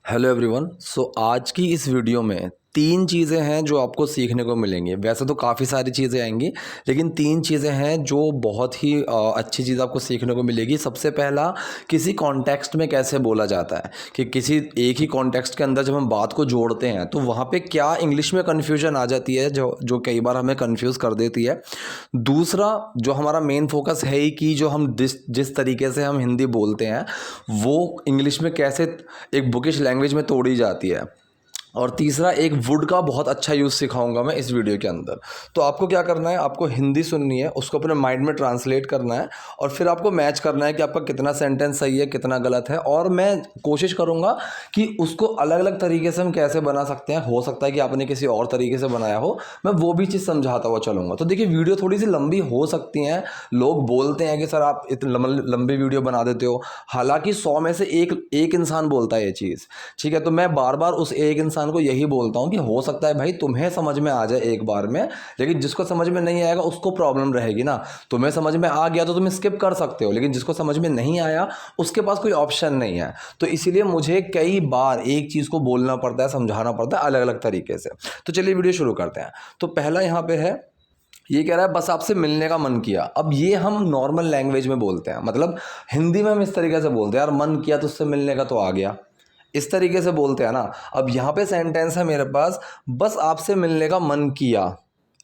Hello everyone. आज की इस वीडियो में तीन चीज़ें हैं जो आपको सीखने को मिलेंगी। वैसे तो काफ़ी सारी चीज़ें आएंगी, लेकिन तीन चीज़ें हैं जो बहुत ही अच्छी चीज़ आपको सीखने को मिलेगी। सबसे पहला, किसी कॉन्टेक्स्ट में कैसे बोला जाता है, कि किसी एक ही कॉन्टेक्स्ट के अंदर जब हम बात को जोड़ते हैं तो वहाँ पे क्या इंग्लिश में कन्फ्यूजन आ जाती है जो जो कई बार हमें कन्फ्यूज़ कर देती है। दूसरा, जो हमारा मेन फोकस है ही कि जो हम जिस जिस तरीके से हम हिंदी बोलते हैं वो इंग्लिश में कैसे एक बुकिश लैंग्वेज में तोड़ी जाती है। और तीसरा, एक वुड का बहुत अच्छा यूज़ सिखाऊंगा मैं इस वीडियो के अंदर। तो आपको क्या करना है, आपको हिंदी सुननी है, उसको अपने माइंड में ट्रांसलेट करना है और फिर आपको मैच करना है कि आपका कितना सेंटेंस सही है, कितना गलत है। और मैं कोशिश करूंगा कि उसको अलग अलग तरीके से हम कैसे बना सकते हैं। हो सकता है कि आपने किसी और तरीके से बनाया हो, मैं वो भी चीज़ समझाता हुआ चलूँगा। तो देखिए, वीडियो थोड़ी सी लंबी हो सकती है। लोग बोलते हैं कि सर आप इतनी लंबी वीडियो बना देते हो, हालांकि 100 में से एक इंसान बोलता है ये चीज़। ठीक है, तो मैं बार बार उस एक इंसान को यही बोलता हूं कि हो सकता है भाई तुम्हें समझ में आ जाए एक बार में, लेकिन जिसको समझ में नहीं आएगा उसको प्रॉब्लम रहेगी ना। तुम्हें समझ में आ गया तो तुम स्किप कर सकते हो, लेकिन जिसको समझ में नहीं आया उसके पास कोई ऑप्शन नहीं है। तो इसीलिए मुझे कई बार एक चीज़ को बोलना पड़ता है, समझाना पड़ता है अलग अलग तरीके से। तो चलिए वीडियो शुरू करते हैं। तो पहला यहाँ पे है, ये कह रहा है बस आपसे मिलने का मन किया। अब ये हम नॉर्मल लैंग्वेज में बोलते हैं, मतलब हिंदी में हम इस तरीके से बोलते हैं, यार मन किया तो उससे मिलने का तो आ गया, इस तरीके से बोलते हैं ना। अब यहाँ पे सेंटेंस है मेरे पास, बस आपसे मिलने का मन किया।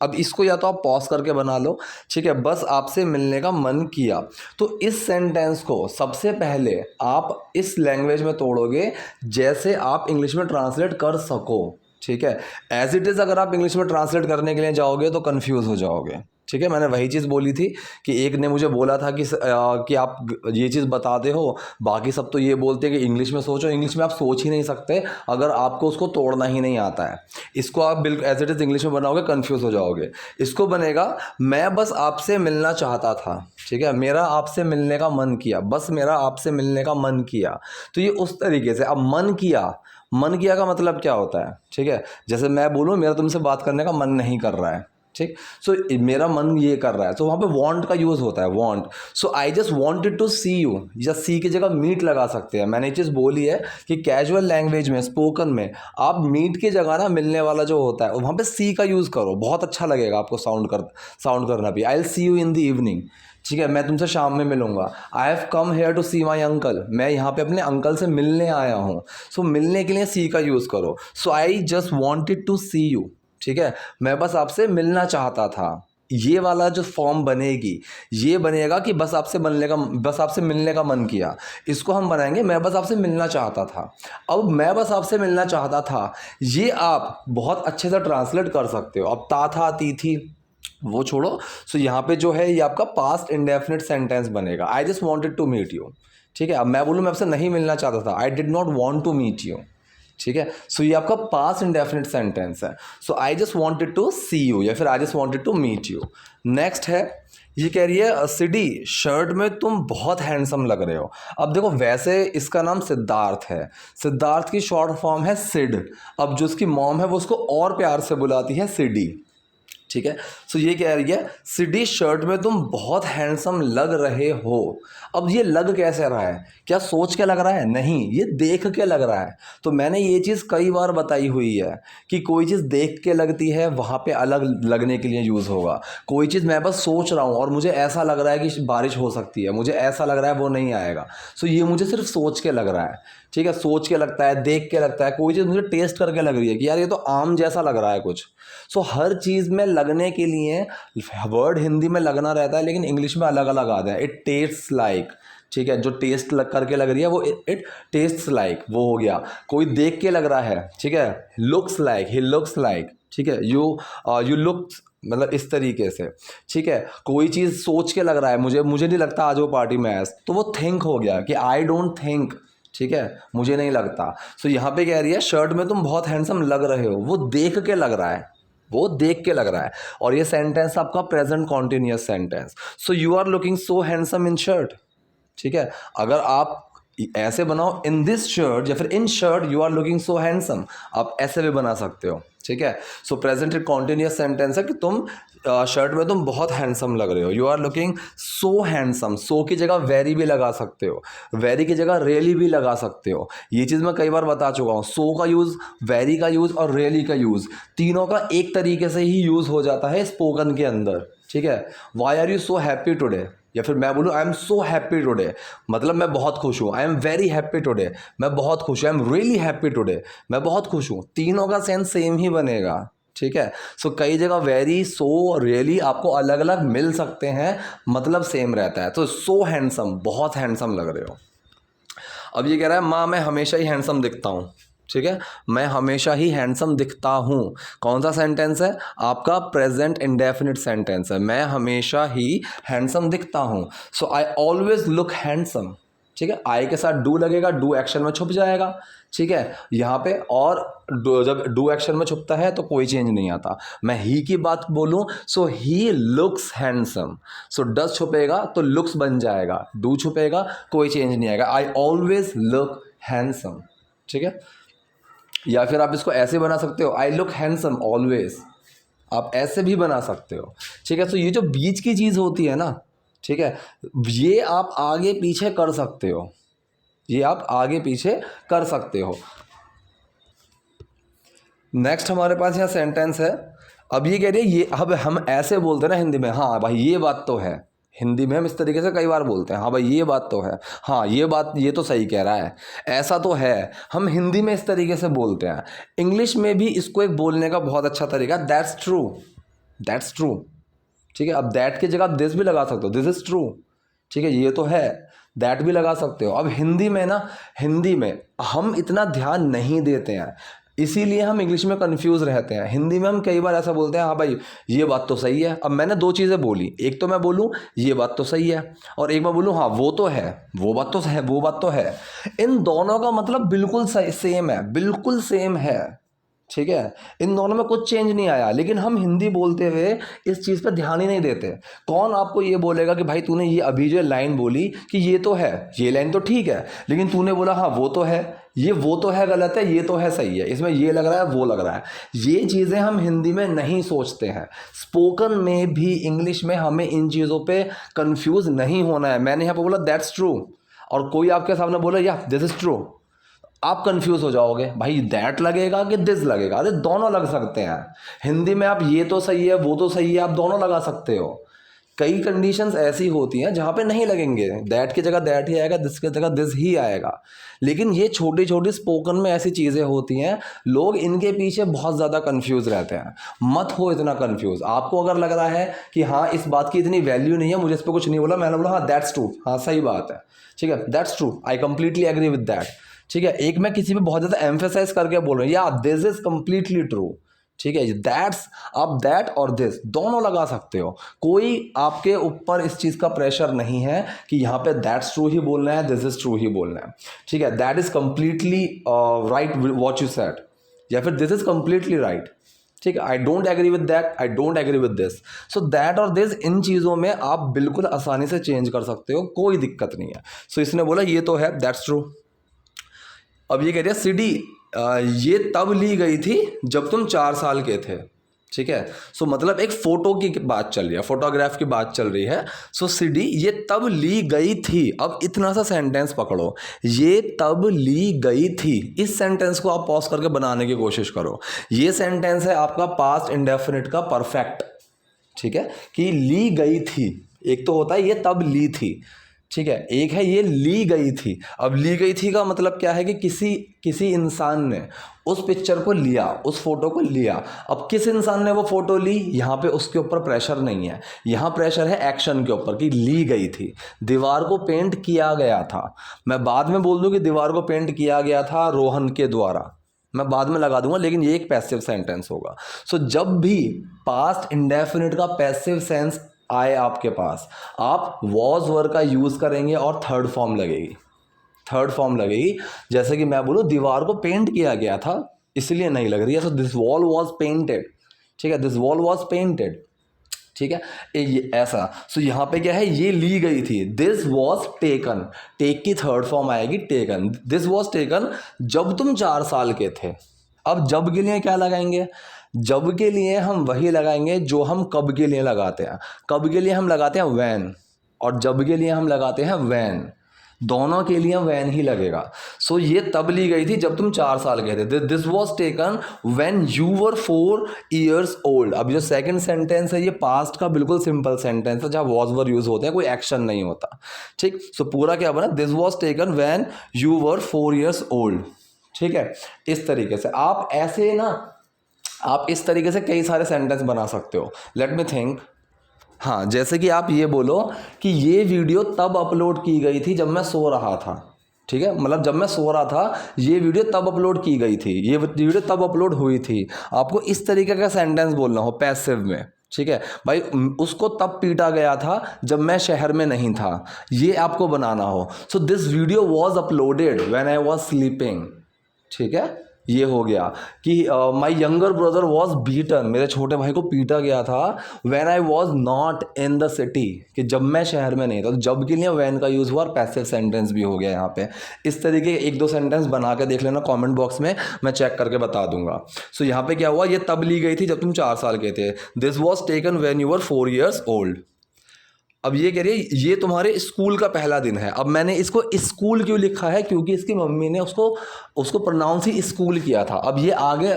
अब इसको या तो आप पॉज करके बना लो, ठीक है, बस आपसे मिलने का मन किया। तो इस सेंटेंस को सबसे पहले आप इस लैंग्वेज में तोड़ोगे जैसे आप इंग्लिश में ट्रांसलेट कर सको। ठीक है, एज इट इज़ अगर आप इंग्लिश में ट्रांसलेट करने के लिए जाओगे तो कंफ्यूज हो जाओगे। ठीक है, मैंने वही चीज़ बोली थी कि एक ने मुझे बोला था कि आप ये चीज़ बताते हो, बाकी सब तो ये बोलते हैं कि इंग्लिश में सोचो। इंग्लिश में आप सोच ही नहीं सकते अगर आपको उसको तोड़ना ही नहीं आता है। इसको आप बिल्कुल एज इट इज़ इंग्लिश में बनाओगे, कंफ्यूज हो जाओगे। इसको बनेगा, मैं बस आपसे मिलना चाहता था। ठीक है, मेरा आपसे मिलने का मन किया, बस मेरा आपसे मिलने का मन किया। तो ये उस तरीके से। अब मन किया, मन किया का मतलब क्या होता है? ठीक है, जैसे मैं बोलूँ मेरा तुमसे बात करने का मन नहीं कर रहा है, ठीक, सो मेरा मन ये कर रहा है, तो वहाँ पे वांट का यूज़ होता है, want. So I just wanted to see you, या सी की जगह मीट लगा सकते हैं। मैंने ये चीज़ बोली है कि कैजुअल लैंग्वेज में, स्पोकन में, आप मीट की जगह ना मिलने वाला जो होता है वहाँ पे सी का यूज़ करो, बहुत अच्छा लगेगा आपको साउंड करना भी। I will see you in the evening. ठीक है, मैं तुमसे शाम में मिलूंगा। I have come here to see my uncle, मैं यहाँ पे अपने अंकल से मिलने आया हूँ। सो मिलने के लिए सी का यूज़ करो। So I just wanted to see you. ठीक है, मैं बस आपसे मिलना चाहता था। ये वाला जो फॉर्म बनेगी, ये बनेगा कि बस आपसे मिलने का मन किया। इसको हम बनाएंगे, मैं बस आपसे मिलना चाहता था। अब मैं बस आपसे मिलना चाहता था, ये आप बहुत अच्छे से ट्रांसलेट कर सकते हो। अब था, थी वो छोड़ो। सो यहाँ पे जो है ये आपका पास्ट इंडेफिनिट सेंटेंस बनेगा, I just wanted to meet you. ठीक है, अब मैं बोलूँ मैं आपसे नहीं मिलना चाहता था, I did not want to meet you. ठीक है, सो ये आपका पास्ट इंडेफिनिट सेंटेंस है। So I just wanted to see you, या फिर I just wanted to meet you. Next है, ये कह रही है सिडी, शर्ट में तुम बहुत हैंडसम लग रहे हो। अब देखो, वैसे इसका नाम सिद्धार्थ है, सिद्धार्थ की शॉर्ट फॉर्म है सिड। अब जो उसकी मॉम है वो उसको और प्यार से बुलाती है सिडी। ठीक है, सो ये कह रही है सिडी शर्ट में तुम बहुत हैंडसम लग रहे हो। अब ये लग कैसे रहा है? क्या सोच के लग रहा है? नहीं, ये देख के लग रहा है। तो मैंने ये चीज़ कई बार बताई हुई है कि कोई चीज़ देख के लगती है, वहाँ पे अलग लगने के लिए यूज़ होगा। कोई चीज़ मैं बस सोच रहा हूँ और मुझे ऐसा लग रहा है कि बारिश हो सकती है, मुझे ऐसा लग रहा है वो नहीं आएगा। सो ये मुझे सिर्फ सोच के लग रहा है। ठीक है, सोच के लगता है, देख के लगता है। कोई चीज़ मुझे टेस्ट करके लग रही है कि यार ये तो आम जैसा लग रहा है कुछ। सो हर चीज़ में लगने के लिए वर्ड हिंदी में लगना रहता है, लेकिन इंग्लिश में अलग अलग आता है। It tests like. ठीक है, जो टेस्ट करके लग रही है वो इट टेस्ट्स लाइक, वो हो गया। कोई देख के लग रहा है, ठीक है, looks like, he looks like. ठीक है, यू लुक, मतलब इस तरीके से। ठीक है, कोई चीज़ सोच के लग रहा है, मुझे नहीं लगता आज वो पार्टी में आया, तो वो थिंक हो गया कि आई डोंट थिंक। ठीक है, मुझे नहीं लगता। सो यहाँ पे कह रही है शर्ट में तुम बहुत हैंडसम लग रहे हो, वो देख के लग रहा है, वो देख के लग रहा है। और ये सेंटेंस आपका present continuous sentence. So you are looking so handsome in shirt. ठीक है, अगर आप ऐसे बनाओ, इन दिस शर्ट, या फिर in shirt you are looking so handsome, आप ऐसे भी बना सकते हो, ठीक है। सो प्रेजेंट एक कॉन्टिन्यूस सेंटेंस है कि तुम शर्ट में तुम बहुत हैंडसम लग रहे हो, you are looking so handsome. So की जगह वेरी भी लगा सकते हो, वेरी की जगह रियली भी लगा सकते हो। ये चीज़ मैं कई बार बता चुका हूँ। सो का यूज़, वेरी का यूज़ और रियली का यूज़, तीनों का एक तरीके से ही यूज़ हो जाता है स्पोकन के अंदर, ठीक है। Why are you so happy today, या फिर मैं बोलूँ I am so happy today, मतलब मैं बहुत खुश हूँ। I am very happy today, मैं बहुत खुश हूँ। I am really happy today, मैं बहुत खुश हूँ। तीनों का सेंस सेम ही बनेगा, ठीक है। सो कई जगह वेरी, सो, रियली आपको अलग अलग मिल सकते हैं, मतलब सेम रहता है। तो सो हैंडसम, बहुत हैंडसम लग रहे हो। अब ये कह रहा है माँ मैं हमेशा ही हैंडसम दिखता हूँ, ठीक है। मैं हमेशा ही हैंडसम दिखता हूँ, कौन सा सेंटेंस है आपका? प्रेजेंट इंडेफिनिट सेंटेंस है। मैं हमेशा ही हैंडसम दिखता हूँ, सो आई ऑलवेज लुक हैंडसम, ठीक है। आई के साथ डू लगेगा, डू एक्शन में छुप जाएगा, ठीक है यहाँ पे। और जब डू एक्शन में छुपता है तो कोई चेंज नहीं आता। मैं ही की बात बोलूँ, सो ही लुक्स हैंडसम, सो डस छुपेगा तो लुक्स बन जाएगा, डू छुपेगा कोई चेंज नहीं आएगा। आई ऑलवेज लुक हैंडसम, ठीक है। या फिर आप इसको ऐसे बना सकते हो, आई लुक हैंडसम ऑलवेज, आप ऐसे भी बना सकते हो, ठीक है। तो ये जो बीच की चीज़ होती है ना, ठीक है, ये आप आगे पीछे कर सकते हो, ये आप आगे पीछे कर सकते हो। नेक्स्ट हमारे पास यहाँ सेंटेंस है। अब ये कह रही है, ये अब हम ऐसे बोलते हैं ना हिंदी में, हाँ भाई ये बात तो है। हिंदी में हम इस तरीके से कई बार बोलते हैं, हाँ भाई ये बात तो है, हाँ ये बात, ये तो सही कह रहा है, ऐसा तो है। हम हिंदी में इस तरीके से बोलते हैं। इंग्लिश में भी इसको एक बोलने का बहुत अच्छा तरीका, दैट्स ट्रू, दैट्स ट्रू, ठीक है। अब दैट की जगह आप दिस भी लगा सकते हो, दिस इज ट्रू, ठीक है, ये तो है, दैट भी लगा सकते हो। अब हिंदी में ना, हिंदी में हम इतना ध्यान नहीं देते हैं, इसीलिए हम इंग्लिश में कंफ्यूज रहते हैं। हिंदी में हम कई बार ऐसा बोलते हैं, हाँ भाई ये बात तो सही है। अब मैंने दो चीज़ें बोली, एक तो मैं बोलूँ ये बात तो सही है, और एक मैं बोलूँ हाँ वो तो है, वो बात तो है, वो बात तो है। इन दोनों का मतलब बिल्कुल सेम है, बिल्कुल सेम है, ठीक है। इन दोनों में कुछ चेंज नहीं आया, लेकिन हम हिंदी बोलते हुए इस चीज़ पर ध्यान ही नहीं देते। कौन आपको ये बोलेगा कि भाई तूने ये अभी जो लाइन बोली कि ये तो है, ये लाइन तो ठीक है, लेकिन तूने बोला हाँ वो तो है, ये वो तो है गलत है, ये तो है सही है, इसमें ये लग रहा है वो लग रहा है। ये चीज़ें हम हिंदी में नहीं सोचते हैं। स्पोकन में भी, इंग्लिश में हमें इन चीज़ों पर कंफ्यूज नहीं होना है। मैंने यहाँ पर बोला दैट्स ट्रू, और कोई आपके सामने बोला या दिस इज ट्रू, आप कंफ्यूज हो जाओगे, भाई दैट लगेगा कि दिस लगेगा। अरे दोनों लग सकते हैं। हिंदी में आप ये तो सही है वो तो सही है, आप दोनों लगा सकते हो। कई कंडीशंस ऐसी होती हैं जहाँ पे नहीं लगेंगे, दैट की जगह दैट ही आएगा, दिस की जगह दिस ही आएगा। लेकिन ये छोटी छोटी स्पोकन में ऐसी चीज़ें होती हैं, लोग इनके पीछे बहुत ज़्यादा कंफ्यूज रहते हैं। मत हो इतना कंफ्यूज। आपको अगर लग रहा है कि हाँ इस बात की इतनी वैल्यू नहीं है, मुझे इस पर कुछ नहीं बोला, मैंने बोला हाँ दैट्स ट्रू, हाँ सही बात है, ठीक है, that's true, I completely agree with that, ठीक है। एक मैं किसी पे बहुत ज़्यादा एम्फेसाइज करके बोल रहा हूँ, या दिस इज कंप्लीटली ट्रू, ठीक है। दैट्स, आप दैट और दिस दोनों लगा सकते हो। कोई आपके ऊपर इस चीज़ का प्रेशर नहीं है कि यहाँ पे दैट्स ट्रू ही बोलना है, दिस इज ट्रू ही बोलना है, ठीक है। That is completely right what you said, या फिर दिस इज कंप्लीटली राइट, ठीक है। I don't agree with that, I don't agree with this. So that और दिस, इन चीज़ों में आप बिल्कुल आसानी से चेंज कर सकते हो, कोई दिक्कत नहीं है। सो इसने बोला ये तो है, दैट्स ट्रू। अब ये कह रही है सीडी ये तब ली गई थी जब तुम 4 साल के थे, ठीक है। सो मतलब एक फोटो की बात चल रही है, फोटोग्राफ की बात चल रही है। सो सीडी ये तब ली गई थी। अब इतना सा सेंटेंस पकड़ो, ये तब ली गई थी, इस सेंटेंस को आप पॉज करके बनाने की कोशिश करो। ये सेंटेंस है आपका पास्ट इंडेफिनिट का परफेक्ट, ठीक है, कि ली गई थी। एक तो होता है ये तब ली थी, ठीक है, एक है ये ली गई थी। अब ली गई थी का मतलब क्या है कि किसी इंसान ने उस पिक्चर को लिया, उस फोटो को लिया। अब किस इंसान ने वो फोटो ली, यहाँ पे उसके ऊपर प्रेशर नहीं है, यहाँ प्रेशर है एक्शन के ऊपर कि ली गई थी। दीवार को पेंट किया गया था, मैं बाद में बोल दूँ कि दीवार को पेंट किया गया था रोहन के द्वारा, मैं बाद में लगा दूंगा, लेकिन ये एक पैसिव सेंटेंस होगा। सो जब भी पास्ट इंडेफिनिट का पैसिव सेंस आए आपके पास, आप वॉज वर्ड का यूज करेंगे और थर्ड फॉर्म लगेगी, थर्ड फॉर्म लगेगी। जैसे कि मैं बोलूँ दीवार को पेंट किया गया था इसलिए नहीं लग रही है, so this wall was painted, ठीक है, दिस वॉल वॉज पेंटेड। ठीक है, ये ऐसा। सो यहाँ पे क्या है, ये ली गई थी, दिस वॉज टेकन, टेक की थर्ड फॉर्म आएगी टेकन, दिस वॉज टेकन जब तुम 4 साल के थे। अब जब के लिए क्या लगाएंगे, जब के लिए हम वही लगाएंगे जो हम कब के लिए लगाते हैं। कब के लिए हम लगाते हैं वैन, और जब के लिए हम लगाते हैं वैन, दोनों के लिए वैन ही लगेगा। सो ये तब ली गई थी जब तुम 4 साल के थे, this was taken when you were 4 years old। अब जो सेकंड सेंटेंस है ये पास्ट का बिल्कुल सिंपल सेंटेंस है जहाँ वॉज वर यूज होते हैं, कोई एक्शन नहीं होता, ठीक। सो पूरा क्या बना, this was taken when you were 4 years old, ठीक है। इस तरीके से आप ऐसे ना, आप इस तरीके से कई सारे सेंटेंस बना सकते हो। Let me think. हाँ, जैसे कि आप ये बोलो कि ये वीडियो तब अपलोड की गई थी जब मैं सो रहा था, ठीक है, मतलब जब मैं सो रहा था ये वीडियो तब अपलोड की गई थी, ये वीडियो तब अपलोड हुई थी। आपको इस तरीके का सेंटेंस बोलना हो पैसिव में, ठीक है भाई, उसको तब पीटा गया था जब मैं शहर में नहीं था, ये आपको बनाना हो। So this video was uploaded when I was sleeping, ठीक है। ये हो गया कि my younger brother was beaten, मेरे छोटे भाई को पीटा गया था when I was not in the city, कि जब मैं शहर में नहीं था। तो जब के लिए वैन का यूज़ हुआ और पैसिव सेंटेंस भी हो गया यहाँ पे। इस तरीके एक दो सेंटेंस बना के देख लेना कमेंट बॉक्स में, मैं चेक करके बता दूंगा। सो यहाँ पे क्या हुआ, ये तब ली गई थी जब तुम 4 साल के थे, this was taken when you were 4 years old। अब ये कह रही है ये तुम्हारे स्कूल का पहला दिन है। अब मैंने इसको स्कूल क्यों लिखा है, क्योंकि इसकी मम्मी ने उसको प्रोनाउंस ही स्कूल किया था। अब ये आगे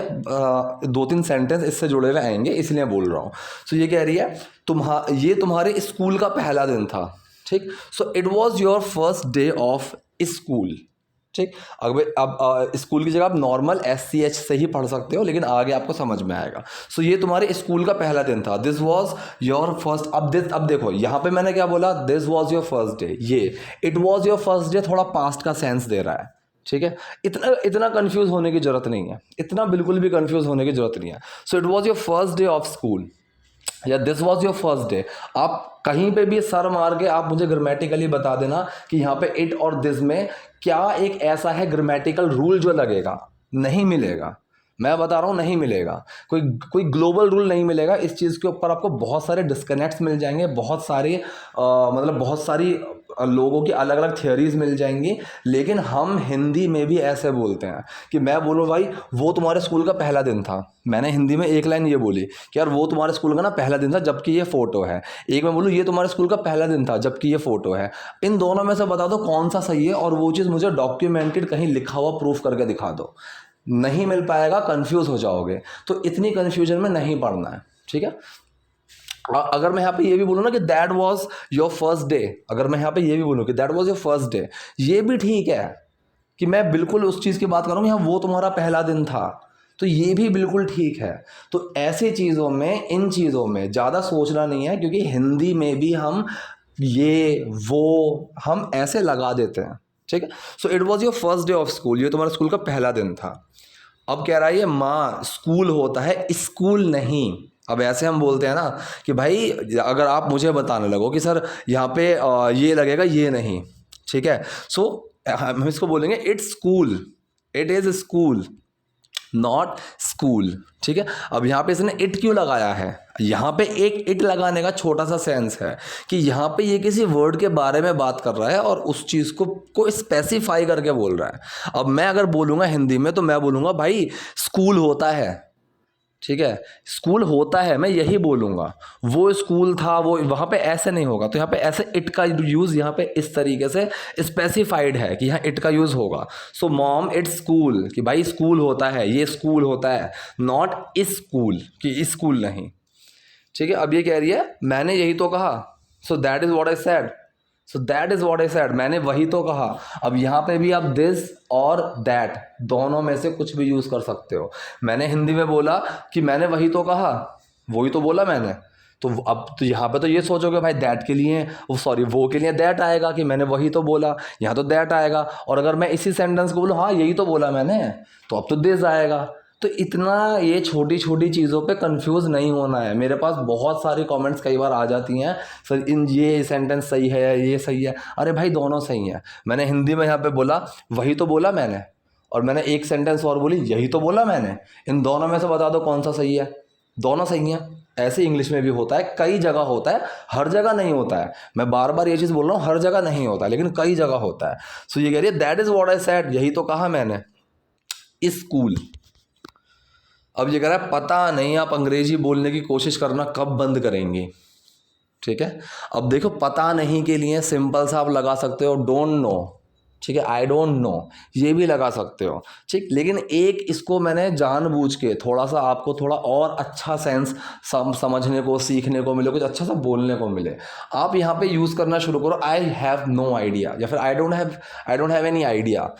2-3 सेंटेंस इससे जुड़े हुए आएंगे, इसलिए बोल रहा हूँ। सो ये कह रही है ये तुम्हारे स्कूल का पहला दिन था, ठीक। सो it was your first day of school, ठीक। अब स्कूल की जगह आप नॉर्मल SCH से ही पढ़ सकते हो, लेकिन आगे आपको समझ में आएगा। सो ये तुम्हारे स्कूल का पहला दिन था, दिस वॉज योर फर्स्ट। अब देखो यहाँ पे मैंने क्या बोला, this was your first day, ये it was your first day थोड़ा पास्ट का सेंस दे रहा है, ठीक है। इतना कंफ्यूज होने की जरूरत नहीं है, इतना बिल्कुल भी कंफ्यूज होने की जरूरत नहीं है। So it was your first day of school या this was your first day. आप कहीं पे भी सर मार के आप मुझे ग्रामेटिकली बता देना कि यहाँ पे इट और दिस में क्या एक ऐसा है ग्रामेटिकल रूल जो लगेगा, नहीं मिलेगा। मैं बता रहा हूँ नहीं मिलेगा, कोई ग्लोबल रूल नहीं मिलेगा। इस चीज़ के ऊपर आपको बहुत सारे डिस्कनेक्ट्स मिल जाएंगे, बहुत सारी लोगों की अलग अलग थियोरीज मिल जाएंगी। लेकिन हम हिंदी में भी ऐसे बोलते हैं कि मैं बोलूँ भाई वो तुम्हारे स्कूल का पहला दिन था, मैंने हिंदी में एक लाइन ये बोली कि यार वो तुम्हारे स्कूल का ना पहला दिन था जबकि ये फ़ोटो है। एक मैं बोलूँ ये तुम्हारे स्कूल का पहला दिन था जबकि ये फ़ोटो है। इन दोनों में से बता दो कौन सा सही है, और वो चीज़ मुझे डॉक्यूमेंटेड कहीं लिखा हुआ प्रूफ करके दिखा दो। नहीं मिल पाएगा, कंफ्यूज हो जाओगे। तो इतनी कंफ्यूजन में नहीं पढ़ना है, ठीक है। अगर मैं यहाँ पे ये भी बोलूँ ना कि that was your first day, अगर मैं यहाँ पे ये भी बोलूँ कि that was your first day, ये भी ठीक है कि मैं बिल्कुल उस चीज़ की बात कर रहा हूँ, यहाँ वो तुम्हारा पहला दिन था, तो ये भी बिल्कुल ठीक है। तो ऐसी चीज़ों में, इन चीज़ों में ज़्यादा सोचना नहीं है, क्योंकि हिंदी में भी हम ये वो हम ऐसे लगा देते हैं, ठीक है। So it was your first day of school, ये तुम्हारा स्कूल का पहला दिन था। अब कह रहा है ये माँ स्कूल होता है स्कूल नहीं। अब ऐसे हम बोलते हैं ना कि भाई अगर आप मुझे बताने लगो कि सर यहाँ पे ये लगेगा, ये नहीं, ठीक है। सो हम इसको बोलेंगे it's school, it is school not school, ठीक है। अब यहाँ पे इसने इट क्यों लगाया है, यहाँ पे एक इट लगाने का छोटा सा सेंस है कि यहाँ पे ये किसी वर्ड के बारे में बात कर रहा है और उस चीज़ को स्पेसिफाई करके बोल रहा है। अब मैं अगर बोलूँगा हिंदी में तो मैं बोलूँगा भाई स्कूल होता है, ठीक है, स्कूल होता है, मैं यही बोलूँगा। वो स्कूल था, वो वहाँ पे ऐसे नहीं होगा। तो यहाँ पे ऐसे इट का यूज़ यहाँ पे इस तरीके से स्पेसिफाइड है कि यहाँ इट का यूज़ होगा। सो मॉम इट्स स्कूल, कि भाई स्कूल होता है, ये स्कूल होता है, नॉट इस स्कूल, कि स्कूल नहीं, ठीक है। अब ये कह रही है मैंने यही तो कहा, so that is what I said, so that is what I said, मैंने वही तो कहा। अब यहाँ पे भी आप दिस और दैट दोनों में से कुछ भी यूज़ कर सकते हो। मैंने हिंदी में बोला कि मैंने वही तो कहा, वही तो बोला मैंने, तो अब तो यहाँ पे तो ये सोचोगे भाई दैट के लिए वो के लिए दैट आएगा कि मैंने वही तो बोला, यहाँ तो दैट आएगा। और अगर मैं इसी सेंटेंस को बोलूँ हाँ यही तो बोला मैंने, तो अब तो दिस आएगा। तो इतना ये छोटी छोटी चीज़ों पे कंफ्यूज नहीं होना है। मेरे पास बहुत सारी कमेंट्स कई बार आ जाती हैं, सर ये सेंटेंस सही है, ये सही है। अरे भाई दोनों सही हैं। मैंने हिंदी में यहाँ पे बोला वही तो बोला मैंने, और मैंने एक सेंटेंस और बोली यही तो बोला मैंने। इन दोनों में से बता दो कौन सा सही है। दोनों सही हैं। ऐसे इंग्लिश में भी होता है, कई जगह होता है, हर जगह नहीं होता है। मैं बार बार ये चीज़ बोल रहा हूँ, हर जगह नहीं होता है, लेकिन कई जगह होता है। सो ये कह रही है that is what I said, यही तो कहा मैंने। स्कूल। अब ये कह रहा है पता नहीं आप अंग्रेजी बोलने की कोशिश करना कब बंद करेंगी। ठीक है, अब देखो पता नहीं के लिए सिंपल सा आप लगा सकते हो डोंट नो। ठीक है, आई डोंट नो, ये भी लगा सकते हो। ठीक, लेकिन एक इसको मैंने जानबूझ के थोड़ा सा आपको थोड़ा और अच्छा सेंस समझने को, सीखने को मिले, कुछ अच्छा सा बोलने को मिले। आप यहाँ पे यूज़ करना शुरू करो आई हैव नो आइडिया, या फिर I don't have any idea.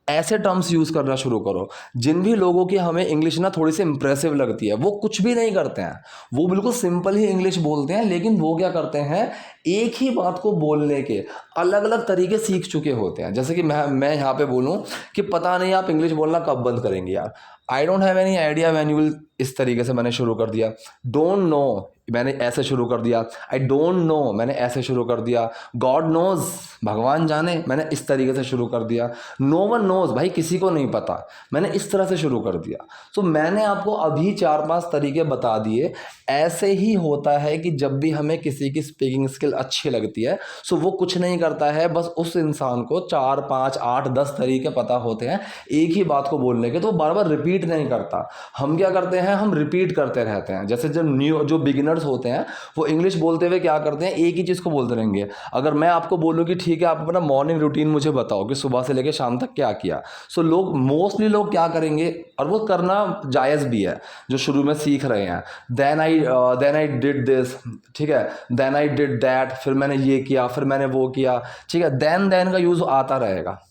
ऐसे टर्म्स यूज़ करना शुरू करो। जिन भी लोगों की हमें इंग्लिश ना थोड़ी सी इंप्रेसिव लगती है, वो कुछ भी नहीं करते हैं, वो बिल्कुल सिंपल ही इंग्लिश बोलते हैं, लेकिन वो क्या करते हैं, एक ही बात को बोलने के अलग अलग तरीके सीख चुके होते हैं। जैसे कि मैं यहाँ पे बोलूँ कि पता नहीं आप इंग्लिश बोलना कब बंद करेंगे यार, I don't have any idea when you will, इस तरीके से मैंने शुरू कर दिया। डोंट नो मैंने ऐसे शुरू कर दिया, आई डोंट नो मैंने ऐसे शुरू कर दिया, गॉड नोज भगवान जाने मैंने इस तरीके से शुरू कर दिया, नो वन नोज भाई किसी को नहीं पता, मैंने इस तरह से शुरू कर दिया। तो मैंने आपको अभी 4-5 तरीके बता दिए। ऐसे ही होता है कि जब भी हमें किसी की स्पीकिंग स्किल अच्छी लगती है, सो वो कुछ नहीं करता है, बस उस इंसान को 4-5-8-10 तरीके पता होते हैं एक ही बात को बोलने के, तो वो बार बार रिपीट नहीं करता। हम क्या करते हैं, हम रिपीट करते रहते हैं। जैसे जो बिगिनर्स होते हैं, वो इंग्लिश बोलते हुए क्या करते हैं, एक ही चीज़ को बोलते रहेंगे। अगर मैं आपको बोलूँ कि ठीक है आप अपना मॉर्निंग रूटीन मुझे बताओ कि सुबह से लेकर शाम तक क्या किया, सो मोस्टली लोग क्या करेंगे, और वो करना जायज़ भी है जो शुरू में सीख रहे हैं, देन आई डिड दिस, ठीक है, देन आई डिड दैट, फिर मैंने ये किया, फिर मैंने वो किया। ठीक है, देन का यूज़ आता रहेगा।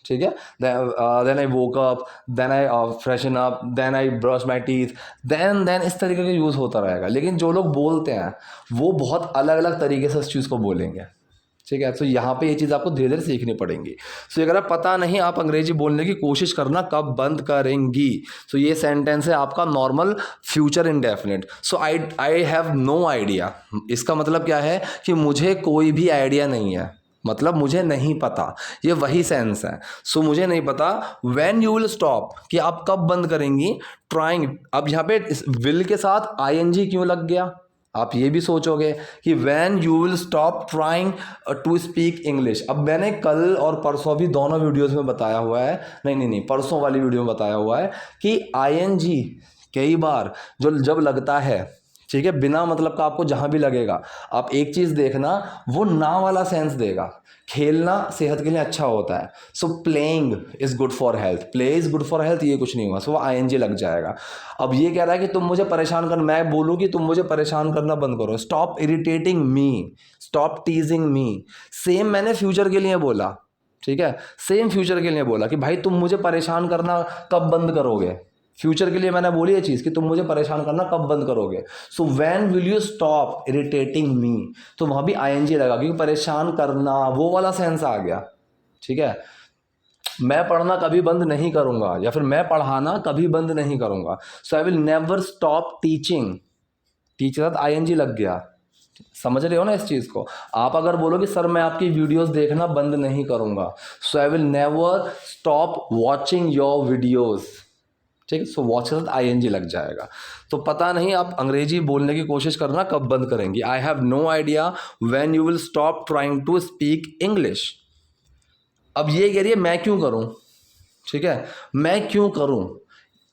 ठीक है, then I woke up, then I freshen up, then I brush my teeth, then इस तरीके का यूज़ होता रहेगा। लेकिन जो लोग बोलते हैं वो बहुत अलग अलग तरीके से इस चीज़ को बोलेंगे। ठीक है, तो यहाँ पे ये चीज़ आपको धीरे धीरे सीखनी पड़ेंगी। सो अगर पता नहीं आप अंग्रेजी बोलने की कोशिश करना कब बंद करेंगी, तो ये सेंटेंस है आपका normal future indefinite. So I have no idea, इसका मतलब क्या है कि मुझे कोई भी आइडिया नहीं है, मतलब मुझे नहीं पता, ये वही सेंस है। सो मुझे नहीं पता। व्हेन यू विल स्टॉप, कि आप कब बंद करेंगी ट्राइंग। अब यहाँ पे विल के साथ आईएनजी क्यों लग गया, आप ये भी सोचोगे कि when you will stop trying to speak English. अब मैंने कल और परसों भी दोनों वीडियोस में बताया हुआ है, नहीं परसों वाली वीडियो में बताया हुआ है कि आईएनजी कई बार जब लगता है, ठीक है, बिना मतलब का आपको जहां भी लगेगा, आप एक चीज देखना, वो ना वाला सेंस देगा। खेलना सेहत के लिए अच्छा होता है, सो playing is good for health, play is good for health, ये कुछ नहीं हुआ, सो वो आईएनजी लग जाएगा। अब ये कह रहा है कि तुम मुझे परेशान कर, मैं बोलूँ कि तुम मुझे परेशान करना बंद करो, स्टॉप इरिटेटिंग मी, स्टॉप टीजिंग मी। सेम मैंने फ्यूचर के लिए बोला, ठीक है, सेम फ्यूचर के लिए बोला कि भाई तुम मुझे परेशान करना कब बंद करोगे। फ्यूचर के लिए मैंने बोली ये चीज़ कि तुम मुझे परेशान करना कब बंद करोगे। So when will you stop irritating me, तो वहां भी आईएनजी लगा, क्योंकि परेशान करना वो वाला सेंस आ गया। ठीक है, मैं पढ़ना कभी बंद नहीं करूंगा, या फिर मैं पढ़ाना कभी बंद नहीं करूंगा। So I will never stop teaching, teacher साथ आईएनजी लग गया। समझ रहे हो ना इस चीज़ को। आप अगर बोलो कि सर मैं आपकी वीडियोस देखना बंद नहीं करूंगा, so I will never stop watching your videos. ठीक है, सो वॉच के साथ आईएनजी लग जाएगा। तो पता नहीं आप अंग्रेजी बोलने की कोशिश करना कब बंद करेंगी। I have no idea when you will stop trying to speak English. अब ये कह रही है मैं क्यों करूं, ठीक है, मैं क्यों करूं।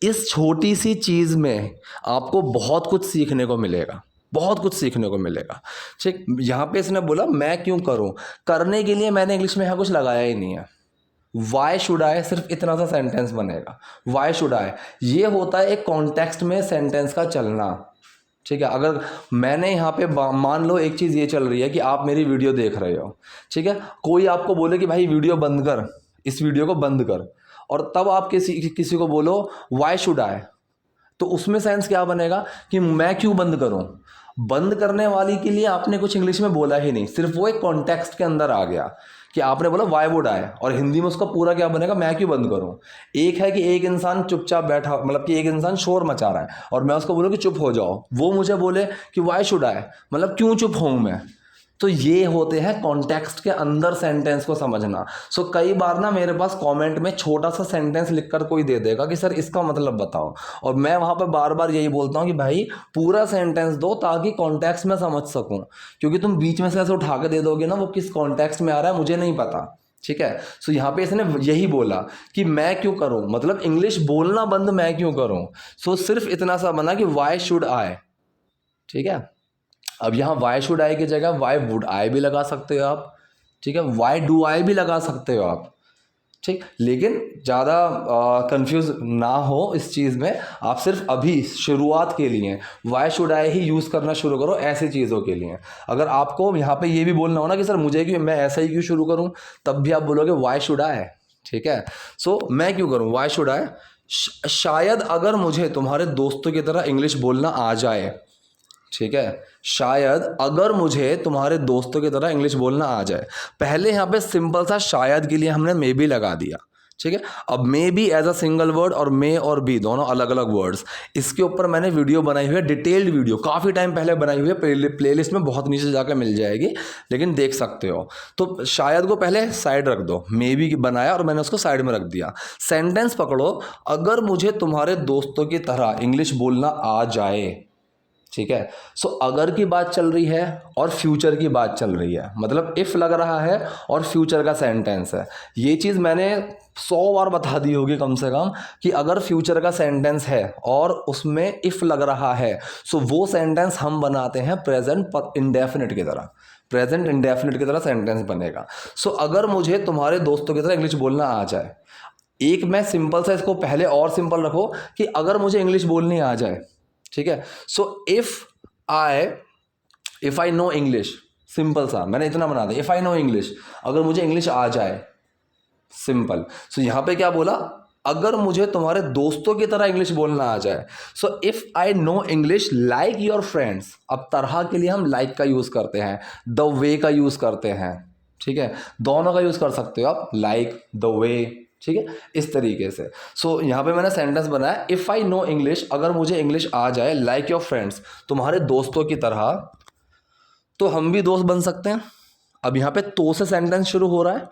इस छोटी सी चीज में आपको बहुत कुछ सीखने को मिलेगा, बहुत कुछ सीखने को मिलेगा। ठीक, यहां पे इसने बोला मैं क्यों करूं, करने के लिए मैंने इंग्लिश में यहां कुछ लगाया ही नहीं है। वाई शुड आई, सिर्फ इतना सा सेंटेंस बनेगा, वाई शुड आई। ये होता है एक कॉन्टेक्स्ट में सेंटेंस का चलना। ठीक है, अगर मैंने यहाँ पे मान लो एक चीज़ ये चल रही है कि आप मेरी वीडियो देख रहे हो, ठीक है, कोई आपको बोले कि भाई वीडियो बंद कर, इस वीडियो को बंद कर, और तब आप किसी को बोलो वाई शुड आई, तो उसमें सेंस क्या बनेगा कि मैं क्यों बंद करूं। बंद करने वाली के लिए आपने कुछ इंग्लिश में बोला ही नहीं, सिर्फ वो एक कॉन्टेक्स्ट के अंदर आ गया कि आपने बोला वाई वुड आई, और हिंदी में उसका पूरा क्या बनेगा, मैं क्यों बंद करूं। एक है कि एक इंसान चुपचाप बैठा, मतलब कि एक इंसान शोर मचा रहा है और मैं उसको बोलूं कि चुप हो जाओ, वो मुझे बोले कि वाई शुड आई, मतलब क्यों चुप होऊं मैं। तो ये होते हैं कॉन्टेक्स्ट के अंदर सेंटेंस को समझना। सो कई बार ना मेरे पास कमेंट में छोटा सा सेंटेंस लिखकर कोई दे देगा कि सर इसका मतलब बताओ, और मैं वहाँ पे बार बार यही बोलता हूँ कि भाई पूरा सेंटेंस दो ताकि कॉन्टेक्स्ट में समझ सकूँ, क्योंकि तुम बीच में से ऐसे उठा के दे दोगे ना, वो किस कॉन्टेक्स्ट में आ रहा है मुझे नहीं पता। ठीक है, सो यहाँ पे इसने यही बोला कि मैं क्यों करूँ, मतलब इंग्लिश बोलना बंद मैं क्यों करूँ। सो सिर्फ इतना सा बना कि वाई शुड आई। ठीक है, अब यहाँ वाई शुड आई की जगह वाई वुड आई भी लगा सकते हो आप। ठीक है, वाई डू आई भी लगा सकते हो आप। ठीक, लेकिन ज़्यादा कंफ्यूज ना हो इस चीज़ में, आप सिर्फ अभी शुरुआत के लिए why should I he use करना शुरू करो ऐसी चीज़ों के लिए। अगर आपको यहाँ पे ये भी बोलना हो ना कि सर मुझे क्यों, मैं ऐसा ही क्यों शुरू करूँ, तब भी आप बोलोगे वाई शुड आई। ठीक है, सो मैं क्यों करूँ, वाई शुड आई। शायद अगर मुझे तुम्हारे दोस्तों की तरह इंग्लिश बोलना आ जाए। ठीक है, शायद अगर मुझे तुम्हारे दोस्तों की तरह इंग्लिश बोलना आ जाए। पहले यहाँ पे सिंपल सा शायद के लिए हमने मे बी लगा दिया। ठीक है, अब maybe as a single word और मे और बी दोनों अलग अलग वर्ड्स, इसके ऊपर मैंने वीडियो बनाई हुई है, डिटेल्ड वीडियो काफ़ी टाइम पहले बनाई हुई है, प्लेलिस्ट में बहुत नीचे जाकर मिल जाएगी, लेकिन देख सकते हो। तो शायद को पहले साइड रख दो, मे बी बनाया और मैंने उसको साइड में रख दिया। सेंटेंस पकड़ो, अगर मुझे तुम्हारे दोस्तों की तरह इंग्लिश बोलना आ जाए। ठीक है, सो अगर की बात चल रही है और फ्यूचर की बात चल रही है, मतलब इफ लग रहा है और फ्यूचर का सेंटेंस है। ये चीज़ मैंने 100 बार बता दी होगी कम से कम, कि अगर फ्यूचर का सेंटेंस है और उसमें इफ लग रहा है, सो वो सेंटेंस हम बनाते हैं प्रेजेंट इंडेफिनिट की तरह। प्रेजेंट इंडेफिनिट की तरह सेंटेंस बनेगा। सो अगर मुझे तुम्हारे दोस्तों की तरह इंग्लिश बोलना आ जाए, एक मैं सिंपल सा इसको पहले और सिंपल रखो कि अगर मुझे इंग्लिश बोलनी आ जाए। ठीक है, so if I know English, simple सा मैंने इतना बना दिया, इफ आई नो इंग्लिश, अगर मुझे इंग्लिश आ जाए, सिंपल। सो यहां पे क्या बोला, अगर मुझे तुम्हारे दोस्तों की तरह इंग्लिश बोलना आ जाए। So if I know English like your friends, अब तरह के लिए हम लाइक का यूज करते हैं, द वे का यूज करते हैं। ठीक है, दोनों का यूज कर सकते हो आप, लाइक, द वे। ठीक है, इस तरीके से। सो यहाँ पे मैंने सेंटेंस बनाया, इफ आई नो इंग्लिश, अगर मुझे इंग्लिश आ जाए, लाइक योर फ्रेंड्स, तुम्हारे दोस्तों की तरह, तो हम भी दोस्त बन सकते हैं। अब यहाँ पे तो से सेंटेंस शुरू हो रहा है।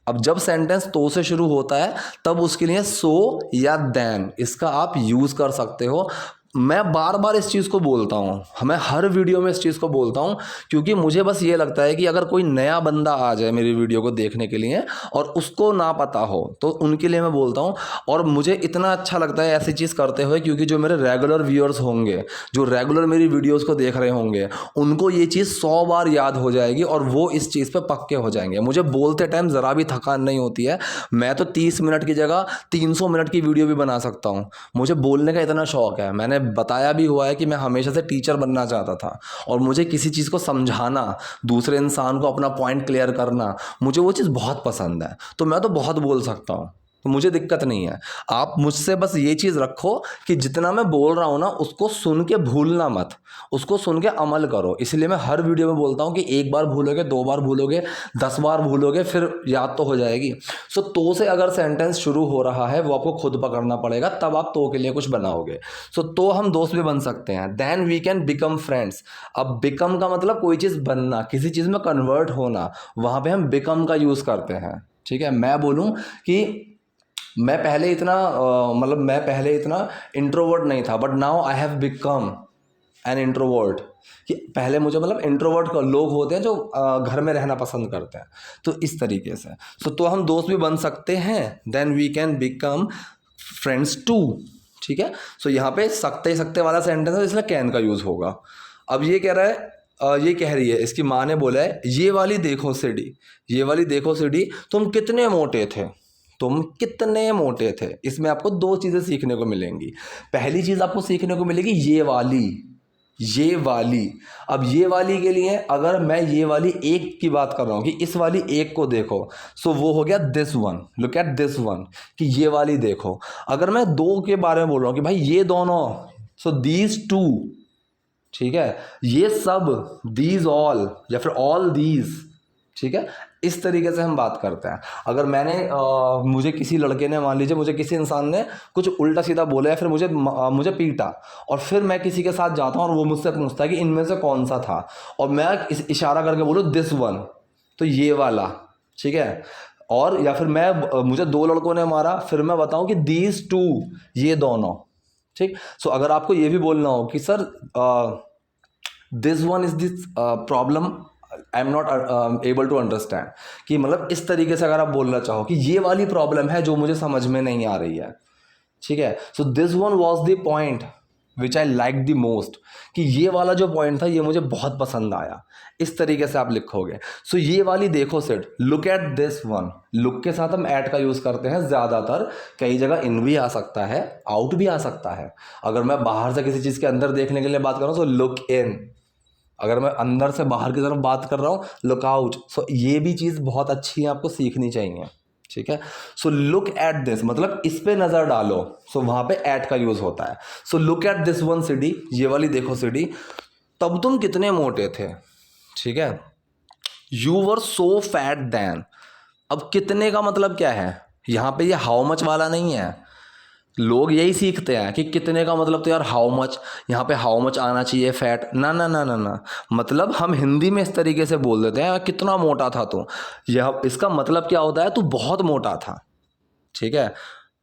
अब जब सेंटेंस तो से शुरू होता है तब उसके लिए सो या देन इसका आप यूज कर सकते हो। मैं बार बार इस चीज़ को बोलता हूँ, मैं हर वीडियो में इस चीज़ को बोलता हूँ, क्योंकि मुझे बस ये लगता है कि अगर कोई नया बंदा आ जाए मेरी वीडियो को देखने के लिए और उसको ना पता हो, तो उनके लिए मैं बोलता हूँ। और मुझे इतना अच्छा लगता है ऐसी चीज़ करते हुए, क्योंकि जो मेरे रेगुलर व्यूअर्स होंगे, जो रेगुलर मेरी वीडियोज़ को देख रहे होंगे, उनको ये चीज़ 100 बार याद हो जाएगी और वो इस चीज़ पर पक्के हो जाएंगे। मुझे बोलते टाइम ज़रा भी थकान नहीं होती है। मैं तो 30 मिनट की जगह 300 मिनट की वीडियो भी बना सकता हूँ। मुझे बोलने का इतना शौक है। मैंने बताया भी हुआ है कि मैं हमेशा से टीचर बनना चाहता था, और मुझे किसी चीज़ को समझाना, दूसरे इंसान को अपना पॉइंट क्लियर करना, मुझे वो चीज़ बहुत पसंद है। तो मैं तो बहुत बोल सकता हूँ, तो मुझे दिक्कत नहीं है। आप मुझसे बस ये चीज़ रखो कि जितना मैं बोल रहा हूँ ना, उसको सुन के भूलना मत, उसको सुन के अमल करो। इसलिए मैं हर वीडियो में बोलता हूँ कि एक बार भूलोगे, 2 बार भूलोगे, 10 बार भूलोगे, फिर याद तो हो जाएगी। सो तो से अगर सेंटेंस शुरू हो रहा है, वो आपको खुद पकड़ना पड़ेगा, तब आप तो के लिए कुछ बनाओगे। सो तो हम दोस्त भी बन सकते हैं। Then we can become friends. अब बिकम का मतलब कोई चीज़ बनना, किसी चीज़ में कन्वर्ट होना, वहाँ पे हम बिकम का यूज़ करते हैं। ठीक है, मैं बोलूँ कि मैं पहले इतना इंट्रोवर्ट नहीं था, but now I have become an introvert. कि पहले मुझे, मतलब इंट्रोवर्ट लोग होते हैं जो घर में रहना पसंद करते हैं, तो इस तरीके से। तो हम दोस्त भी बन सकते हैं। Then we can become friends too. ठीक है, सो यहाँ पे सकते वाला सेंटेंस है, इसलिए कैन का यूज़ होगा। अब ये कह रहा है, ये कह रही है, इसकी माँ ने बोला है, ये वाली देखो सीढ़ी, तुम कितने मोटे थे, तुम कितने मोटे थे। इसमें आपको 2 चीज़ें सीखने को मिलेंगी। पहली चीज़ आपको सीखने को मिलेगी ये वाली। अब ये वाली के लिए अगर मैं ये वाली एक की बात कर रहा हूँ कि इस वाली एक को देखो, सो वो हो गया this one, look at this one, कि ये वाली देखो। अगर मैं 2 के बारे में बोल रहा हूँ कि भाई ये दोनों, सो दीज टू। ठीक है, ये सब, दीज ऑल, या फिर ऑल दीज। ठीक है, इस तरीके से हम बात करते हैं। अगर मैंने मुझे किसी लड़के ने, मान लीजिए मुझे किसी इंसान ने कुछ उल्टा सीधा बोला या फिर मुझे पीटा, और फिर मैं किसी के साथ जाता हूँ और वो मुझसे पूछता है कि इनमें से कौन सा था, और मैं इशारा करके बोलूँ दिस वन, तो ये वाला, ठीक है। और या फिर मुझे 2 लड़कों ने मारा, फिर मैं बताऊं कि दीज टू, ये दोनों, ठीक। सो अगर आपको ये भी बोलना हो कि sir this one is this problem, I am not able to understand, कि मतलब इस तरीके से अगर आप बोलना चाहो कि ये वाली प्रॉब्लम है जो मुझे समझ में नहीं आ रही है, ठीक है। So this one was the point which I like the most, कि ये वाला जो पॉइंट था ये मुझे बहुत पसंद आया, इस तरीके से आप लिखोगे। सो ये वाली देखो set, look at this one, look के साथ हम एट का यूज़ करते हैं ज़्यादातर, कई जगह इन भी आ सकता है, आउट भी आ सकता है। अगर मैं बाहर से किसी चीज़ के अंदर देखने के लिए बात कर रहा हूँ तो लुक इन, अगर मैं अंदर से बाहर की तरफ बात कर रहा हूँ लुक आउट। सो ये भी चीज़ बहुत अच्छी है, आपको सीखनी चाहिए, ठीक है। सो लुक एट दिस मतलब इस पे नजर डालो, सो वहां पे एट का यूज होता है। So look at this one city, ये वाली देखो सिटी, तब तुम कितने मोटे थे, ठीक है। You were so fat then, अब कितने का मतलब क्या है, यहां पे ये हाउ मच वाला नहीं है। लोग यही सीखते हैं कि कितने का मतलब, तो यार हाउ मच, यहाँ पे हाउ मच आना चाहिए, फैट, ना ना ना ना ना, मतलब हम हिंदी में इस तरीके से बोल देते हैं कितना मोटा था तू, यह इसका मतलब क्या होता है, तू बहुत मोटा था, ठीक है,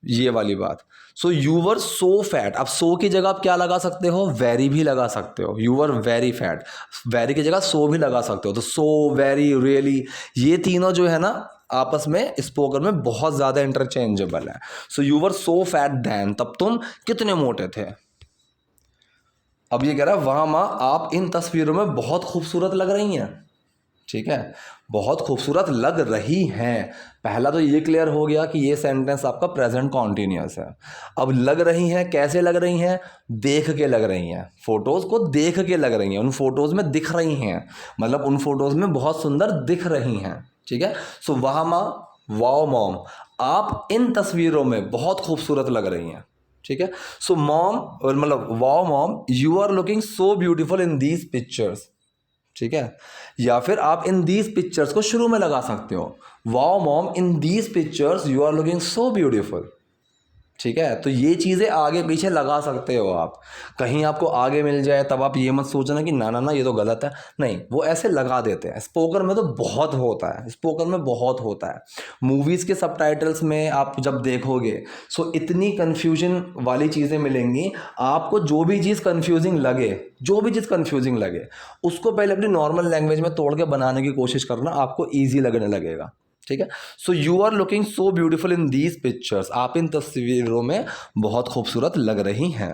ये वाली बात। सो यू वर सो फैट, अब सो की जगह आप क्या लगा सकते हो, वेरी भी लगा सकते हो, you were very fat, very की जगह सो भी लगा सकते हो, तो सो, वेरी, रियली, ये तीनों जो है ना आपस में स्पोकन में बहुत ज़्यादा इंटरचेंजेबल है। So you were so fat then, तब तुम कितने मोटे थे। अब ये कह रहा है वहाँ माँ आप इन तस्वीरों में बहुत खूबसूरत लग रही हैं, ठीक है, बहुत खूबसूरत लग रही हैं। पहला तो ये क्लियर हो गया कि ये सेंटेंस आपका प्रेजेंट कॉन्टिन्यूअस है। अब लग रही हैं, कैसे लग रही हैं, देख के लग रही हैं, फोटोज़ को देख के लग रही हैं, उन फोटोज़ में दिख रही हैं, मतलब उन फोटोज़ में बहुत सुंदर दिख रही हैं, ठीक है। सो वाह माँ, वाओ मॉम, आप इन तस्वीरों में बहुत खूबसूरत लग रही हैं, ठीक है। सो मॉम मतलब wow mom, you are looking so beautiful in these pictures, ठीक है। या फिर आप इन दीज पिक्चर्स को शुरू में लगा सकते हो, wow mom in these pictures you are looking so beautiful, ठीक है। तो ये चीज़ें आगे पीछे लगा सकते हो आप, कहीं आपको आगे मिल जाए तब आप ये मत सोचना कि ना ना ना ये तो गलत है, नहीं, वो ऐसे लगा देते हैं। स्पोकन में तो बहुत होता है, स्पोकन में बहुत होता है। मूवीज़ के सबटाइटल्स में आप जब देखोगे सो इतनी कन्फ्यूजन वाली चीज़ें मिलेंगी आपको, जो भी चीज़ कन्फ्यूजिंग लगे, जो भी चीज़ कन्फ्यूजिंग लगे उसको पहले अपनी नॉर्मल लैंग्वेज में तोड़ के बनाने की कोशिश करना, आपको ईजी लगने लगेगा, ठीक है। So you are looking so beautiful in these pictures, आप इन तस्वीरों में बहुत खूबसूरत लग रही हैं।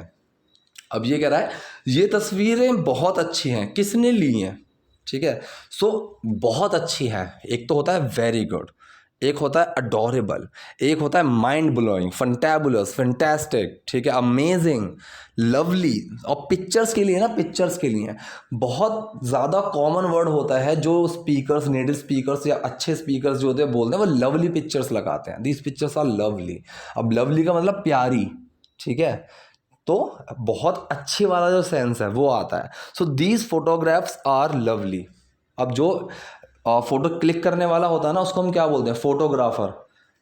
अब ये कह रहा है ये तस्वीरें बहुत अच्छी हैं, किसने ली हैं, ठीक है। सो बहुत अच्छी है, एक तो होता है वेरी गुड, एक होता है अडोरेबल, एक होता है माइंड ब्लोइंग, फंटैबुलस, फैंटास्टिक, ठीक है, अमेजिंग, लवली। और पिक्चर्स के लिए ना, पिक्चर्स के लिए बहुत ज़्यादा कॉमन वर्ड होता है जो स्पीकर्स, नेटिव स्पीकर्स या अच्छे स्पीकर्स जो होते हैं बोलते हैं, वो लवली पिक्चर्स लगाते हैं, दीज पिक्चर्स आर लवली। अब लवली का मतलब प्यारी, ठीक है, तो बहुत अच्छी वाला जो सेंस है वो आता है। So these photographs are lovely. अब जो फोटो क्लिक करने वाला होता है ना उसको हम क्या बोलते हैं, फोटोग्राफर,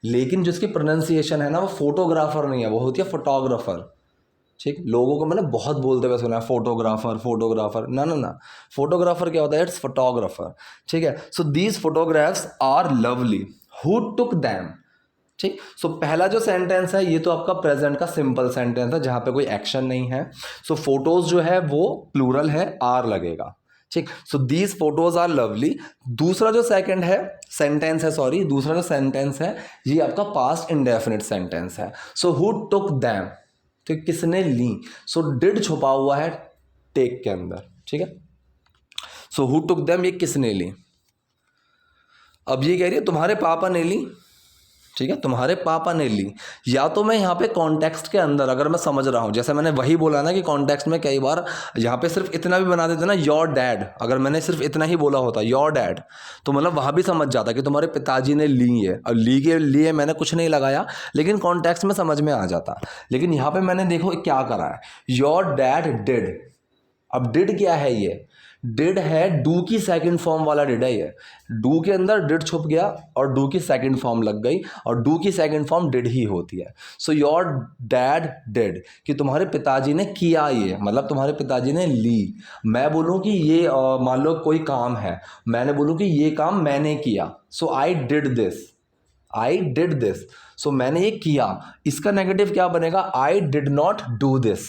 लेकिन जिसकी प्रोनाउंसिएशन है ना वो फोटोग्राफर नहीं है, वो होती है फोटोग्राफर, ठीक। लोगों को मैंने बहुत बोलते हुए सुना है फोटोग्राफर फोटोग्राफर, ना ना ना, फोटोग्राफर क्या होता है, इट्स फोटोग्राफर, ठीक है। So these photographs are lovely, who took them, ठीक। सो पहला जो सेंटेंस है ये तो आपका प्रेजेंट का सिंपल सेंटेंस है जहां पे कोई एक्शन नहीं है। सो फोटोज जो है वो प्लूरल है, आर लगेगा, ठीक। So these photos are lovely. दूसरा जो सेकंड है सेंटेंस है, सॉरी, दूसरा जो सेंटेंस है ये आपका पास्ट इंडेफिनिट सेंटेंस है। सो हु टुक दैम, तो किसने ली, सो डिड छुपा हुआ है टेक के अंदर, ठीक है। सो हु टुक दैम, ये किसने ली। अब ये कह रही है तुम्हारे पापा ने ली, ठीक है, तुम्हारे पापा ने ली। या तो मैं यहाँ पे कॉन्टेक्स्ट के अंदर अगर मैं समझ रहा हूँ, जैसे मैंने वही बोला ना कि कॉन्टेक्स्ट में कई बार यहाँ पे सिर्फ इतना भी बना देते ना, योर डैड, अगर मैंने सिर्फ इतना ही बोला होता योर डैड, तो मतलब वहाँ भी समझ जाता कि तुम्हारे पिताजी ने ली है। और ली के लिए मैंने कुछ नहीं लगाया, लेकिन कॉन्टेक्स्ट में समझ में आ जाता। लेकिन यहाँ पर मैंने देखो क्या करा है, योर डैड डिड। अब डिड क्या है, ये डिड है डू की सेकंड फॉर्म वाला डिड है ये। डू के अंदर डिड छुप गया और डू की सेकंड फॉर्म लग गई, और डू की सेकंड फॉर्म डिड ही होती है। सो योर डैड डिड, कि तुम्हारे पिताजी ने किया, ये मतलब तुम्हारे पिताजी ने ली। मैं बोलूँ कि ये मान लो कोई काम है, मैंने बोलूँ कि ये काम मैंने किया, so I did this, I did this, so मैंने ये किया। इसका नेगेटिव क्या बनेगा, I did not do this.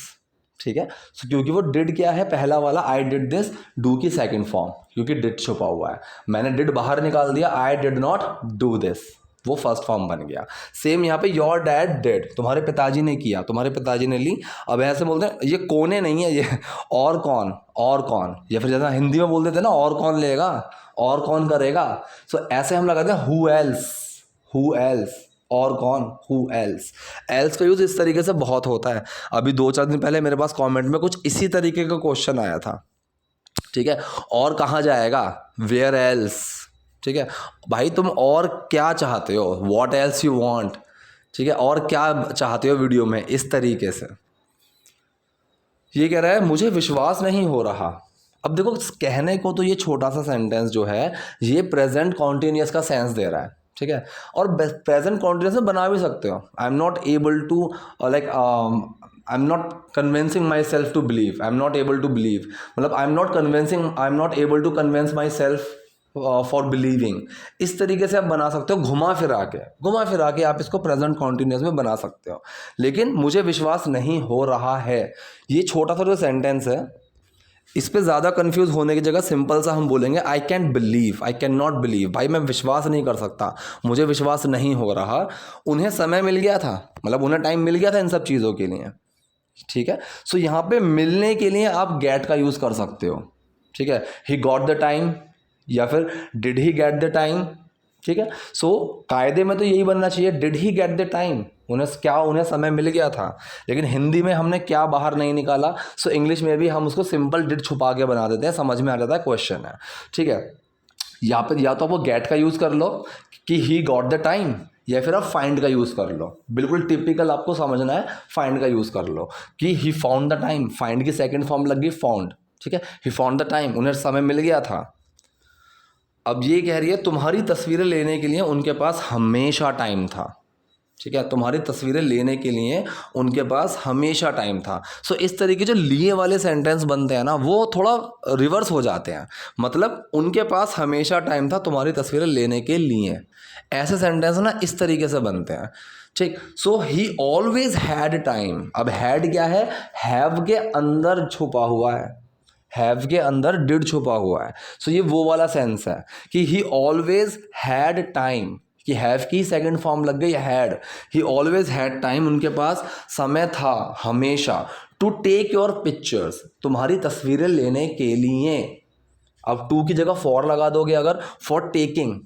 ठीक है, सो क्योंकि वो डिड क्या है, पहला वाला आई डिड दिस, डू की सेकंड फॉर्म, क्योंकि डिड छुपा हुआ है। मैंने डिड बाहर निकाल दिया, आई डिड नॉट डू दिस, वो फर्स्ट फॉर्म बन गया। सेम यहाँ पे योर डैड डिड, तुम्हारे पिताजी ने किया, तुम्हारे पिताजी ने ली। अब ऐसे बोलते हैं, ये कोने नहीं है, ये और कौन, और कौन, या फिर जैसा हिंदी में बोल देते हैं ना, और कौन लेगा, और कौन करेगा। सो ऐसे हम लगाते हैं हु एल्स, हु एल्स, और कौन, हु एल्स। एल्स का यूज इस तरीके से बहुत होता है। अभी 2-4 दिन पहले मेरे पास कमेंट में कुछ इसी तरीके का क्वेश्चन आया था। ठीक है, और कहाँ जाएगा, वेयर एल्स। ठीक है भाई, तुम और क्या चाहते हो, व्हाट एल्स यू वांट। ठीक है, और क्या चाहते हो वीडियो में, इस तरीके से। ये कह रहा है मुझे विश्वास नहीं हो रहा। अब देखो, कहने को तो ये छोटा सा सेंटेंस जो है ये प्रेजेंट कॉन्टिन्यूअस का सेंस दे रहा है। ठीक है, और प्रेजेंट कॉन्टिन्यूअस में बना भी सकते हो। I am not able to, like I am not convincing myself to believe, I am not able to believe, मतलब I am not able to convince myself for believing. इस तरीके से आप बना सकते हो, घुमा फिरा के आप इसको प्रेजेंट कॉन्टिन्यूअस में बना सकते हो। लेकिन मुझे विश्वास नहीं हो रहा है, ये छोटा सा जो सेंटेंस है, इस पे ज़्यादा कंफ्यूज होने की जगह सिंपल सा हम बोलेंगे I can believe, I can not believe. भाई मैं विश्वास नहीं कर सकता, मुझे विश्वास नहीं हो रहा। उन्हें समय मिल गया था, मतलब उन्हें टाइम मिल गया था इन सब चीज़ों के लिए। ठीक है, सो यहाँ पे मिलने के लिए आप गेट का यूज़ कर सकते हो। ठीक है, ही गॉट द टाइम, या फिर did he get the time. ठीक है, सो कायदे में तो यही बनना चाहिए, did he get the time, उन्हें समय मिल गया था। लेकिन हिंदी में हमने क्या बाहर नहीं निकाला, सो इंग्लिश में भी हम उसको सिंपल डिड छुपा के बना देते हैं, समझ में आ जाता है क्वेश्चन है। ठीक है, यहाँ पे या तो आप वो गेट का यूज़ कर लो कि ही गॉट द टाइम, या फिर आप फाइंड का यूज़ कर लो। बिल्कुल टिपिकल आपको समझना है, फाइंड का यूज़ कर लो कि he found the time, find की सेकेंड फॉर्म लग गई फाउंड। ठीक है, ही फाउंड द टाइम, उन्हें समय मिल गया था। अब ये कह रही है तुम्हारी तस्वीरें लेने के लिए उनके पास हमेशा टाइम था। ठीक है, तुम्हारी तस्वीरें लेने के लिए उनके पास हमेशा टाइम था। सो इस तरीके जो लिए वाले सेंटेंस बनते हैं ना, वो थोड़ा रिवर्स हो जाते हैं। मतलब उनके पास हमेशा टाइम था तुम्हारी तस्वीरें लेने के लिए, ऐसे सेंटेंस ना इस तरीके से बनते हैं। ठीक, सो ही ऑलवेज हैड टाइम। अब हैड क्या है, हैव के अंदर छुपा हुआ है, हैव के अंदर डिड छुपा हुआ है। सो ये वो वाला सेंस है कि ही ऑलवेज हैड टाइम, कि हैव की सेकंड फॉर्म लग गई had. He always had time, उनके पास समय था हमेशा। टू टेक योर पिक्चर्स, तुम्हारी तस्वीरें लेने के लिए। अब टू की जगह फॉर लगा दोगे अगर, फॉर टेकिंग,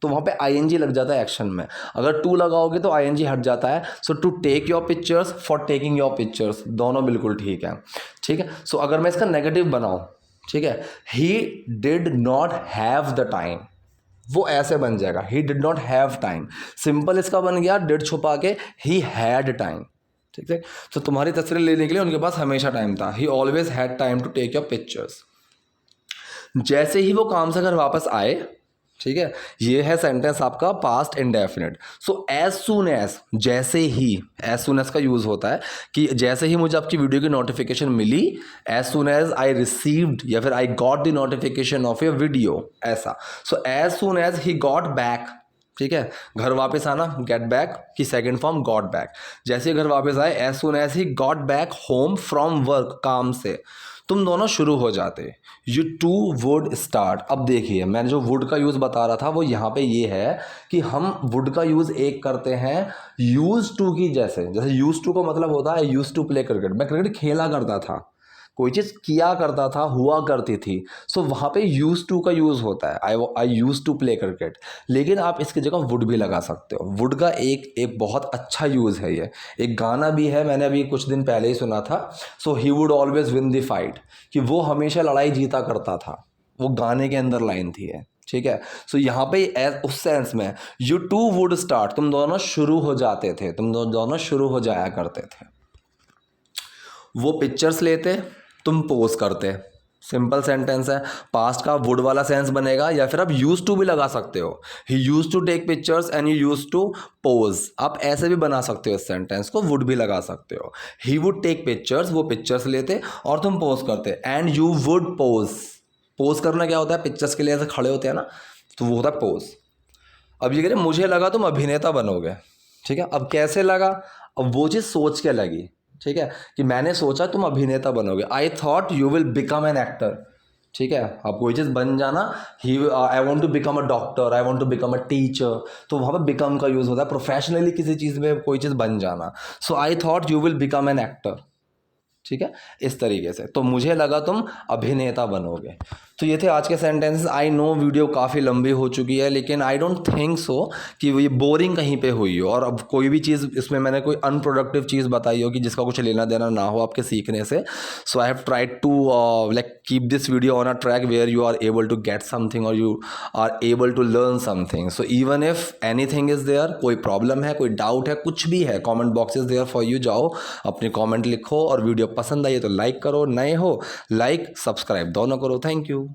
तो वहाँ पे आईएनजी लग जाता है एक्शन में। अगर टू लगाओगे तो आईएनजी हट जाता है। So to take your pictures, for taking your pictures, दोनों बिल्कुल ठीक है। ठीक है, सो अगर मैं इसका नेगेटिव बनाऊँ, ठीक है, he did not have the time, वो ऐसे बन जाएगा, he did not have time. Simple इसका बन गया डिड छुपा के ही हैड टाइम। ठीक है, तो तुम्हारी तस्वीरें लेने के लिए उनके पास हमेशा टाइम था, he always had time to take your pictures. जैसे ही वो काम से घर वापस आए, ठीक है, ये है सेंटेंस आपका past indefinite. So as soon as, जैसे ही, एज सून एज का यूज होता है कि जैसे ही मुझे आपकी वीडियो की नोटिफिकेशन मिली, as soon as I received, या फिर I got the notification of your video, ऐसा। So as soon as he got back, ठीक है, घर वापस आना, गेट बैक की सेकंड फॉर्म गॉट बैक। जैसे ही घर वापस आए, as soon as he got back home from work, काम से, तुम दोनों शुरू हो जाते, यू टू वुड स्टार्ट। अब देखिए, मैंने जो वुड का यूज़ बता रहा था वो यहाँ पे ये है कि हम वुड का यूज़ एक करते हैं यूज टू की, जैसे यूज टू का मतलब होता है यूज टू प्ले क्रिकेट, मैं क्रिकेट खेला करता था, कोई चीज़ किया करता था, हुआ करती थी। सो वहाँ पे यूज टू का यूज़ होता है, आई यूज टू प्ले क्रिकेट। लेकिन आप इसकी जगह वुड भी लगा सकते हो। वुड का एक बहुत अच्छा यूज़ है ये, एक गाना भी है, मैंने अभी कुछ दिन पहले ही सुना था। So he would always win the fight, कि वो हमेशा लड़ाई जीता करता था, वो गाने के अंदर लाइन थी है। ठीक है, सो यहाँ पे उस सेंस में यू टू वुड स्टार्ट, तुम दोनों शुरू हो जाते थे, तुम दोनों शुरू हो जाया करते थे। वो पिक्चर्स लेते, तुम पोज करते। सिंपल सेंटेंस है। पास्ट का वुड वाला सेंस बनेगा या फिर आप यूज टू भी लगा सकते हो। He used to take pictures and you used to pose. आप ऐसे भी बना सकते हो इस सेंटेंस को, वुड भी लगा सकते हो। ही वुड टेक पिक्चर्स, वो पिक्चर्स लेते और तुम पोज करते, and you would pose. Pose करना क्या होता है, पिक्चर्स के लिए ऐसे खड़े होते हैं ना, तो वो होता है पोज। अब ये कह रहे मुझे लगा तुम अभिनेता बनोगे, ठीक है। अब कैसे लगा, अब वो चीज़ सोच के लगी, ठीक है, कि मैंने सोचा तुम अभिनेता बनोगे। I thought you will become an actor, ठीक है। आप कोई चीज़ बन जाना, I want to become a doctor, I want to become a teacher, तो वहाँ पर बिकम का यूज़ होता है। प्रोफेशनली किसी चीज़ में कोई चीज़ बन जाना, so I thought you will become an actor, ठीक है, इस तरीके से। तो मुझे लगा तुम अभिनेता बनोगे। तो ये थे आज के सेंटेंसेस। आई नो वीडियो काफ़ी लंबी हो चुकी है, लेकिन आई डोंट थिंक सो कि ये बोरिंग कहीं पे हुई हो, और अब कोई भी चीज़ इसमें मैंने कोई अनप्रोडक्टिव चीज़ बताई हो कि जिसका कुछ लेना देना ना हो आपके सीखने से। So I have tried to like keep this video on a track where you are able to get something और you are able to learn something. So even if anything is there, कोई problem है, कोई doubt है, कुछ भी है, comment box is there for you. जाओ अपने कॉमेंट लिखो, और वीडियो पसंद आई है तो लाइक करो, नए हो लाइक सब्सक्राइब दोनों करो। Thank you.